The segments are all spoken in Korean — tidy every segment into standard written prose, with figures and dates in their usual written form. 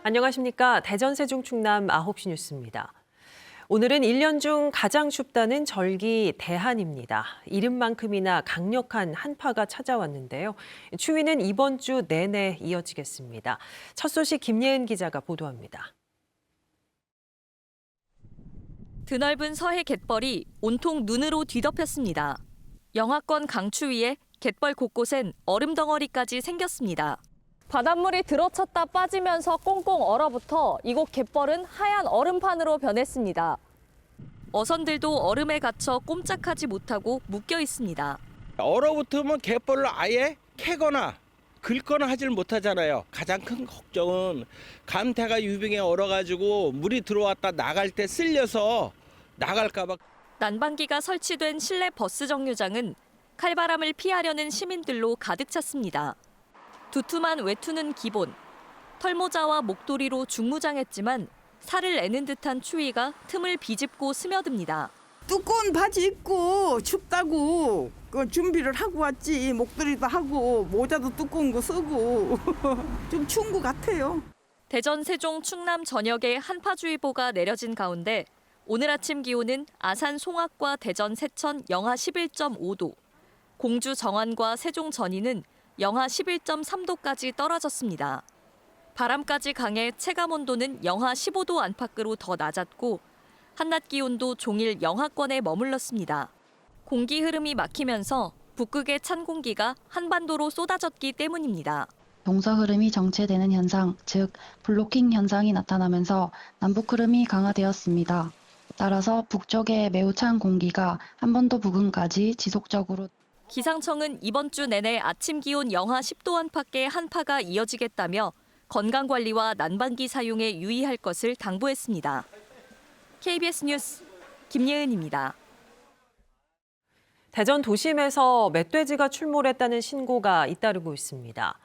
안녕하십니까. 대전 세종 충남 9시 뉴스입니다. 오늘은 1년 중 가장 춥다는 절기 대한입니다. 이름만큼이나 강력한 한파가 찾아왔는데요. 추위는 이번 주 내내 이어지겠습니다. 첫 소식 김예은 기자가 보도합니다. 드넓은 서해 갯벌이 온통 눈으로 뒤덮였습니다. 영하권 강추위에 갯벌 곳곳엔 얼음 덩어리까지 생겼습니다. 바닷물이 들어찼다 빠지면서 꽁꽁 얼어붙어 이곳 갯벌은 하얀 얼음판으로 변했습니다. 어선들도 얼음에 갇혀 꼼짝하지 못하고 묶여 있습니다. 얼어붙으면 갯벌을 아예 캐거나 긁거나 하질 못하잖아요. 가장 큰 걱정은 감태가 유병에 얼어가지고 물이 들어왔다 나갈 때 쓸려서 나갈까 봐. 난방기가 설치된 실내 버스 정류장은 칼바람을 피하려는 시민들로 가득 찼습니다. 두툼한 외투는 기본, 털모자와 목도리로 중무장했지만 살을 내는 듯한 추위가 틈을 비집고 스며듭니다. 두꺼운 바지 입고 춥다고 그 준비를 하고 왔지. 목도리도 하고 모자도 두꺼운 거 쓰고 좀 추운 것 같아요. 대전, 세종, 충남 전역에 한파주의보가 내려진 가운데 오늘 아침 기온은 아산 송악과 대전 세천 영하 11.5도, 공주 정안과 세종 전인은 영하 11.3도까지 떨어졌습니다. 바람까지 강해 체감온도는 영하 15도 안팎으로 더 낮았고 한낮 기온도 종일 영하권에 머물렀습니다. 공기 흐름이 막히면서 북극의 찬 공기가 한반도로 쏟아졌기 때문입니다. 동서 흐름이 정체되는 현상, 즉 블로킹 현상이 나타나면서 남북 흐름이 강화되었습니다. 따라서 북쪽의 매우 찬 공기가 한반도 부근까지 지속적으로 기상청은 이번 주 내내 아침 기온 영하 10도 안팎의 한파가 이어지겠다며 건강관리와 난방기 사용에 유의할 것을 당부했습니다. KBS 뉴스 김예은입니다. 대전 도심에서 멧돼지가 출몰했다는 신고가 잇따르고 있습니다.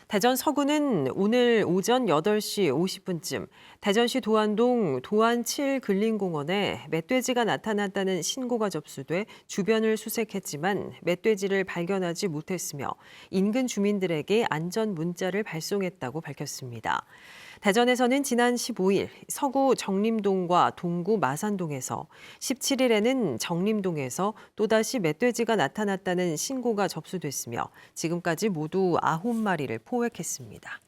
대전 서구는 오늘 오전 8시 50분쯤 대전시 도안동 도안 7 근린공원에 멧돼지가 나타났다는 신고가 접수돼 주변을 수색했지만 멧돼지를 발견하지 못했으며 인근 주민들에게 안전 문자를 발송했다고 밝혔습니다. 대전에서는 지난 15일 서구 정림동과 동구 마산동에서, 17일에는 정림동에서 또다시 멧돼지가 나타났다는 신고가 접수됐으며 지금까지 모두 9마리를 포획했습니다.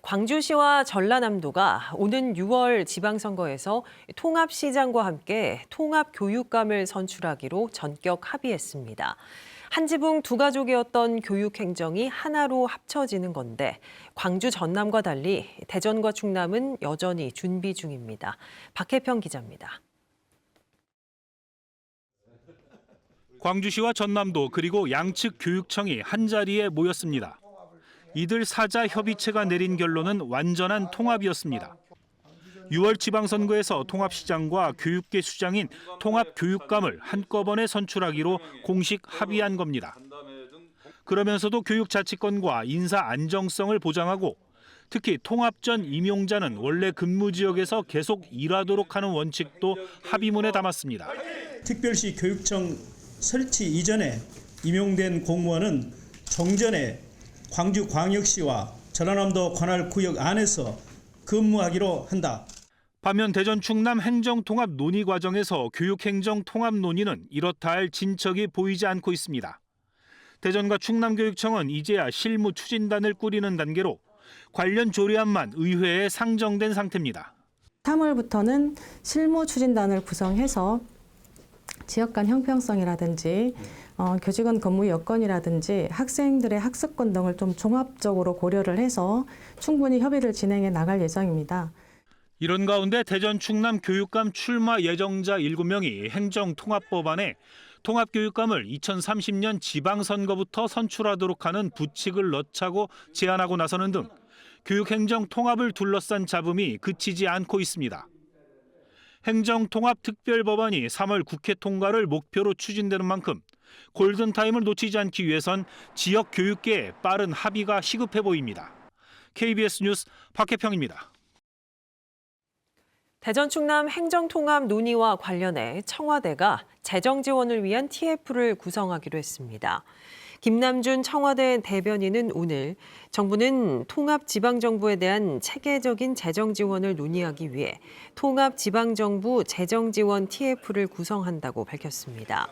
광주시와 전라남도가 오는 6월 지방선거에서 통합시장과 함께 통합교육감을 선출하기로 전격 합의했습니다. 한 지붕 두 가족이었던 교육행정이 하나로 합쳐지는 건데 광주 전남과 달리 대전과 충남은 여전히 준비 중입니다. 박혜평 기자입니다. 광주시와 전남도 그리고 양측 교육청이 한자리에 모였습니다. 이들 사자 협의체가 내린 결론은 완전한 통합이었습니다. 6월 지방선거에서 통합시장과 교육계 수장인 통합교육감을 한꺼번에 선출하기로 공식 합의한 겁니다. 그러면서도 교육자치권과 인사 안정성을 보장하고 특히 통합 전 임용자는 원래 근무 지역에서 계속 일하도록 하는 원칙도 합의문에 담았습니다. 특별시 교육청 설치 이전에 임용된 공무원은 종전에 광주광역시와 전라남도 관할구역 안에서 근무하기로 한다. 반면 대전 충남 행정통합 논의 과정에서 교육행정 통합 논의는 이렇다 할 진척이 보이지 않고 있습니다. 대전과 충남교육청은 이제야 실무 추진단을 꾸리는 단계로 관련 조례안만 의회에 상정된 상태입니다. 3월부터는 실무 추진단을 구성해서 지역 간 형평성이라든지 교직원 근무 여건이라든지 학생들의 학습권 등을 좀 종합적으로 고려를 해서 충분히 협의를 진행해 나갈 예정입니다. 이런 가운데 대전 충남 교육감 출마 예정자 7명이 행정통합법안에 통합교육감을 2030년 지방선거부터 선출하도록 하는 부칙을 넣자고 제안하고 나서는 등 교육행정 통합을 둘러싼 잡음이 그치지 않고 있습니다. 행정통합특별법안이 3월 국회 통과를 목표로 추진되는 만큼 골든타임을 놓치지 않기 위해선 지역 교육계에 빠른 합의가 시급해 보입니다. KBS 뉴스 박혜평입니다. 대전 충남 행정통합 논의와 관련해 청와대가 재정 지원을 위한 TF를 구성하기로 했습니다. 김남준 청와대 대변인은 오늘 정부는 통합지방정부에 대한 체계적인 재정 지원을 논의하기 위해 통합지방정부 재정지원 TF를 구성한다고 밝혔습니다.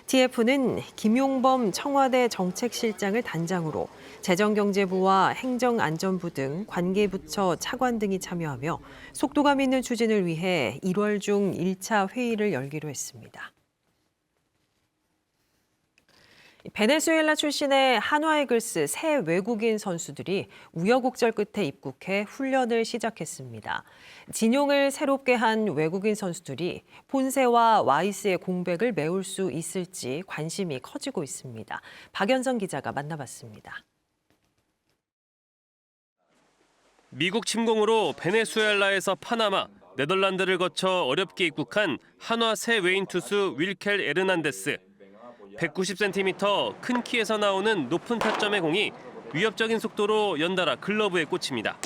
TF는 김용범 청와대 정책실장을 단장으로 재정경제부와 행정안전부 등 관계부처 차관 등이 참여하며 속도감 있는 추진을 위해 1월 중 1차 회의를 열기로 했습니다. 베네수엘라 출신의 한화이글스 새 외국인 선수들이 우여곡절 끝에 입국해 훈련을 시작했습니다. 진용을 새롭게 한 외국인 선수들이 폰세와 와이스의 공백을 메울 수 있을지 관심이 커지고 있습니다. 박연성 기자가 만나봤습니다. 미국 침공으로 베네수엘라에서 파나마, 네덜란드를 거쳐 어렵게 입국한 한화 새 외인 투수 윌켈 에르난데스. 190cm 큰 키에서 나오는 높은 타점의 공이 위협적인 속도로 연달아 글러브에 꽂힙니다.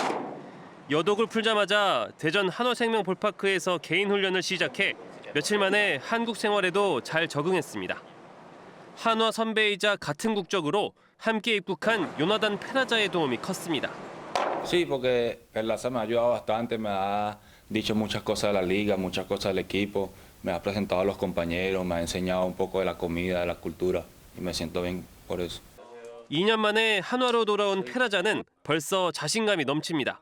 여독을 풀자마자 대전 한화생명 볼파크에서 개인 훈련을 시작해 며칠 만에 한국 생활에도 잘 적응했습니다. 한화 선배이자 같은 국적으로 함께 입국한 요나단 페라자의 도움이 컸습니다. Sí, porque Perlaza me ha ayudado bastante, me ha dicho muchas cosas de la liga, muchas cosas del equipo. Me ha presentado a los compañeros, me ha enseñado un poco de la comida, de la cultura y me siento bien por eso. 2년 만에 한화로 돌아온 페라자는 벌써 자신감이 넘칩니다.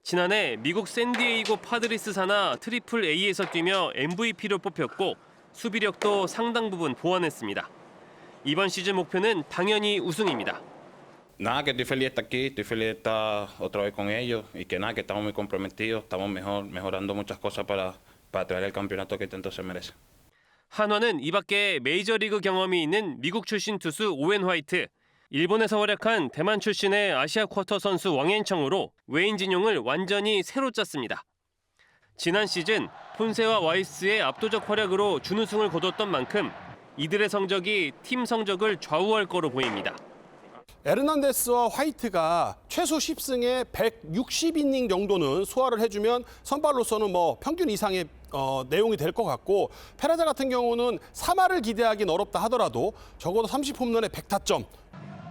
지난해 미국 샌디에이고 파드리스 산하 트리플 A에서 뛰며 MVP로 뽑혔고 수비력도 상당 부분 보완했습니다. 이번 시즌 목표는 당연히 우승입니다. Nada, que estoy feliz de estar aquí, estoy feliz de estar otra vez con ellos y que nada, que estamos muy comprometidos, estamos mejorando muchas cosas para traer el campeonato que tanto se merece. 한화는 이 밖에 메이저리그 경험이 있는 미국 출신 투수 오웬 화이트, 일본에서 활약한 대만 출신의 아시아 쿼터 선수 왕앤청으로 외인 진용을 완전히 새로 짰습니다. 지난 시즌 폰세와 와이스의 압도적 활약으로 준우승을 거뒀던 만큼 이들의 성적이 팀 성적을 좌우할 거로 보입니다. 에르난데스와 화이트가 최소 10승에 160이닝 정도는 소화를 해주면 선발로서는 평균 이상의 내용이 될 것 같고, 페라자 같은 경우는 3할을 기대하기는 어렵다 하더라도 적어도 30홈런에 100타점.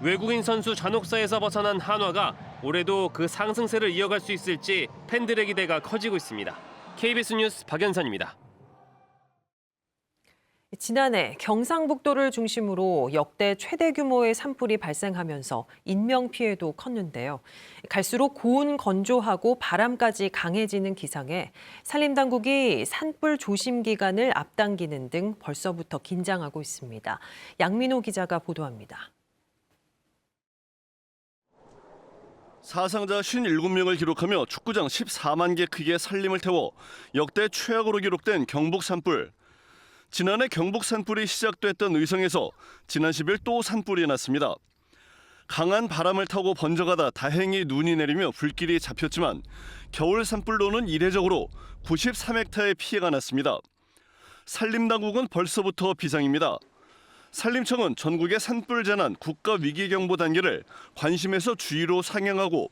외국인 선수 잔혹사에서 벗어난 한화가 올해도 그 상승세를 이어갈 수 있을지 팬들의 기대가 커지고 있습니다. KBS 뉴스 박연선입니다. 지난해 경상북도를 중심으로 역대 최대 규모의 산불이 발생하면서 인명피해도 컸는데요. 갈수록 고온 건조하고 바람까지 강해지는 기상에 산림당국이 산불 조심 기간을 앞당기는 등 벌써부터 긴장하고 있습니다. 양민호 기자가 보도합니다. 사상자 57명을 기록하며 축구장 14만 개 크기의 산림을 태워 역대 최악으로 기록된 경북 산불. 지난해 경북 산불이 시작됐던 의성에서 지난 10일 또 산불이 났습니다. 강한 바람을 타고 번져가다 다행히 눈이 내리며 불길이 잡혔지만 겨울 산불로는 이례적으로 93헥타의 피해가 났습니다. 산림당국은 벌써부터 비상입니다. 산림청은 전국의 산불 재난 국가위기경보 단계를 관심에서 주의로 상향하고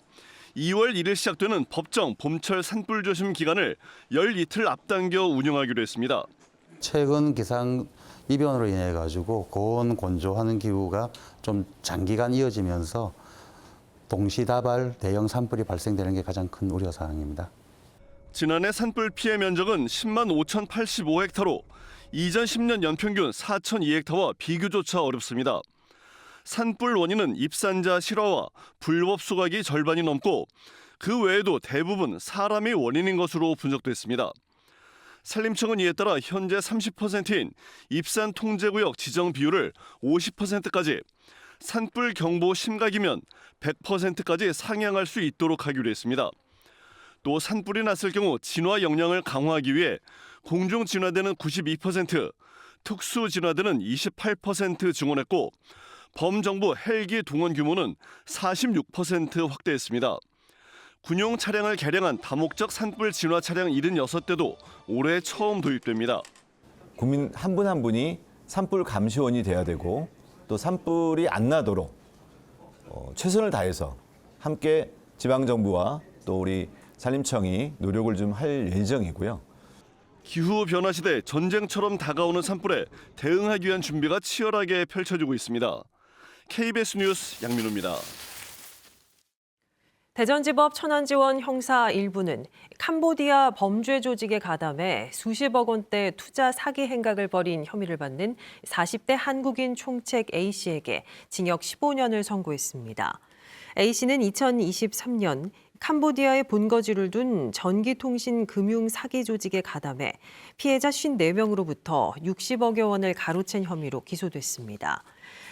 2월 1일 시작되는 법정 봄철 산불 조심 기간을 열 이틀 앞당겨 운영하기로 했습니다. 최근 기상 이변으로 인해 가지고 고온 건조하는 기후가 좀 장기간 이어지면서 동시다발 대형 산불이 발생되는 게 가장 큰 우려 사항입니다. 지난해 산불 피해 면적은 10만 5,085헥타로 이전 10년 연평균 4,002헥타와 비교조차 어렵습니다. 산불 원인은 입산자 실화와 불법 소각이 절반이 넘고 그 외에도 대부분 사람이 원인인 것으로 분석됐습니다. 산림청은 이에 따라 현재 30%인 입산 통제구역 지정 비율을 50%까지, 산불 경보 심각이면 100%까지 상향할 수 있도록 하기로 했습니다. 또 산불이 났을 경우 진화 역량을 강화하기 위해 공중 진화대는 92%, 특수 진화대는 28% 증원했고 범정부 헬기 동원 규모는 46% 확대했습니다. 군용 차량을 개량한 다목적 산불 진화 차량 76대도 올해 처음 도입됩니다. 국민 한 분 한 분이 산불 감시원이 돼야 되고 또 산불이 안 나도록 최선을 다해서 함께 지방정부와 또 우리 산림청이 노력을 좀 할 예정이고요. 기후 변화 시대 전쟁처럼 다가오는 산불에 대응하기 위한 준비가 치열하게 펼쳐지고 있습니다. KBS 뉴스 양민호입니다. 대전지법 천안지원 형사 1부는 캄보디아 범죄 조직에 가담해 수십억 원대 투자 사기 행각을 벌인 혐의를 받는 40대 한국인 총책 A씨에게 징역 15년을 선고했습니다. A씨는 2023년 캄보디아에 본거지를 둔 전기통신 금융 사기 조직에 가담해 피해자 54명으로부터 60억여 원을 가로챈 혐의로 기소됐습니다.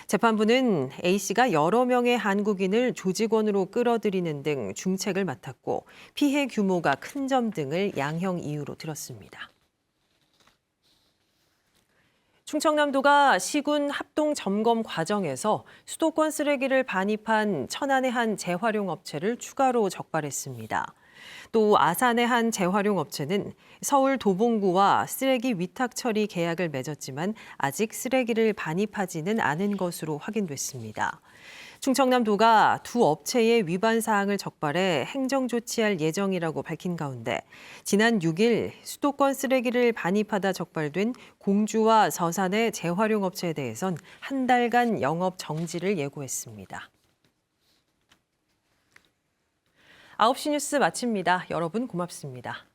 재판부는 A씨가 여러 명의 한국인을 조직원으로 끌어들이는 등 중책을 맡았고 피해 규모가 큰 점 등을 양형 이유로 들었습니다. 충청남도가 시군 합동 점검 과정에서 수도권 쓰레기를 반입한 천안의 한 재활용 업체를 추가로 적발했습니다. 또 아산의 한 재활용 업체는 서울 도봉구와 쓰레기 위탁 처리 계약을 맺었지만 아직 쓰레기를 반입하지는 않은 것으로 확인됐습니다. 충청남도가 두 업체의 위반 사항을 적발해 행정 조치할 예정이라고 밝힌 가운데 지난 6일 수도권 쓰레기를 반입하다 적발된 공주와 서산의 재활용 업체에 대해선 한 달간 영업 정지를 예고했습니다. 9시 뉴스 마칩니다. 여러분 고맙습니다.